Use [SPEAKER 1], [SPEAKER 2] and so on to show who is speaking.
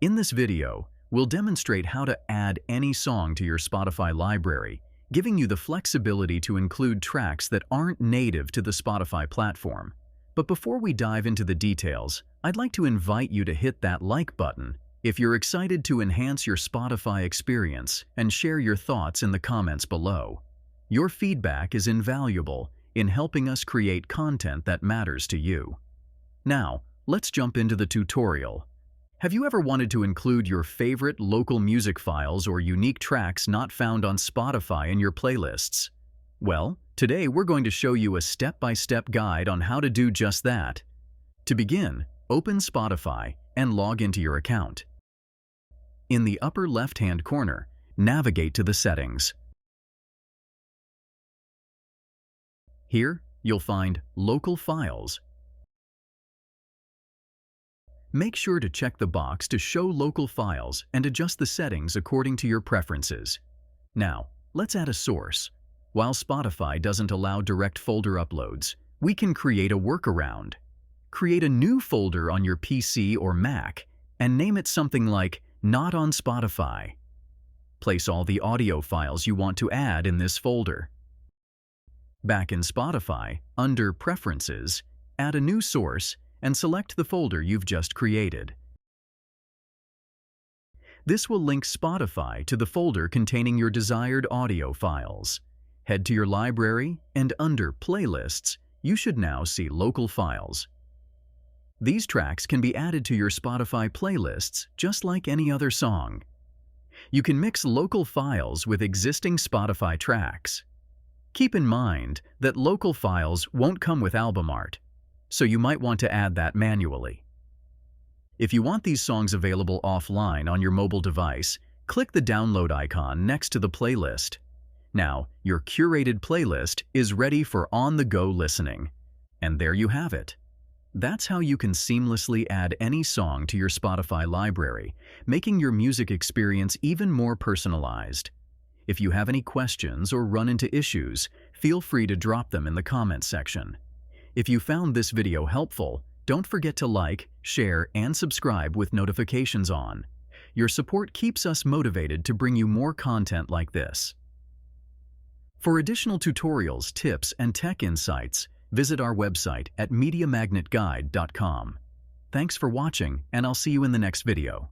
[SPEAKER 1] In this video, we'll demonstrate how to add any song to your Spotify library, giving you the flexibility to include tracks that aren't native to the Spotify platform. But before we dive into the details, I'd like to invite you to hit that like button if you're excited to enhance your Spotify experience and share your thoughts in the comments below. Your feedback is invaluable in helping us create content that matters to you. Now, let's jump into the tutorial. Have you ever wanted to include your favorite local music files or unique tracks not found on Spotify in your playlists? Well, today we're going to show you a step-by-step guide on how to do just that. To begin, open Spotify and log into your account. In the upper left-hand corner, navigate to the settings. Here, you'll find Local Files. Make sure to check the box to show local files and adjust the settings according to your preferences. Now, let's add a source. While Spotify doesn't allow direct folder uploads, we can create a workaround. Create a new folder on your PC or Mac and name it something like Not on Spotify. Place all the audio files you want to add in this folder. Back in Spotify, under Preferences, add a new source and select the folder you've just created. This will link Spotify to the folder containing your desired audio files. Head to your library, and under Playlists, you should now see Local Files. These tracks can be added to your Spotify playlists just like any other song. You can mix local files with existing Spotify tracks. Keep in mind that local files won't come with album art, so you might want to add that manually. If you want these songs available offline on your mobile device, click the download icon next to the playlist. Now, your curated playlist is ready for on-the-go listening. And there you have it. That's how you can seamlessly add any song to your Spotify library, making your music experience even more personalized. If you have any questions or run into issues, feel free to drop them in the comments section. If you found this video helpful, don't forget to like, share, and subscribe with notifications on. Your support keeps us motivated to bring you more content like this. For additional tutorials, tips, and tech insights, visit our website at MediaMagnetGuide.com. Thanks for watching, and I'll see you in the next video.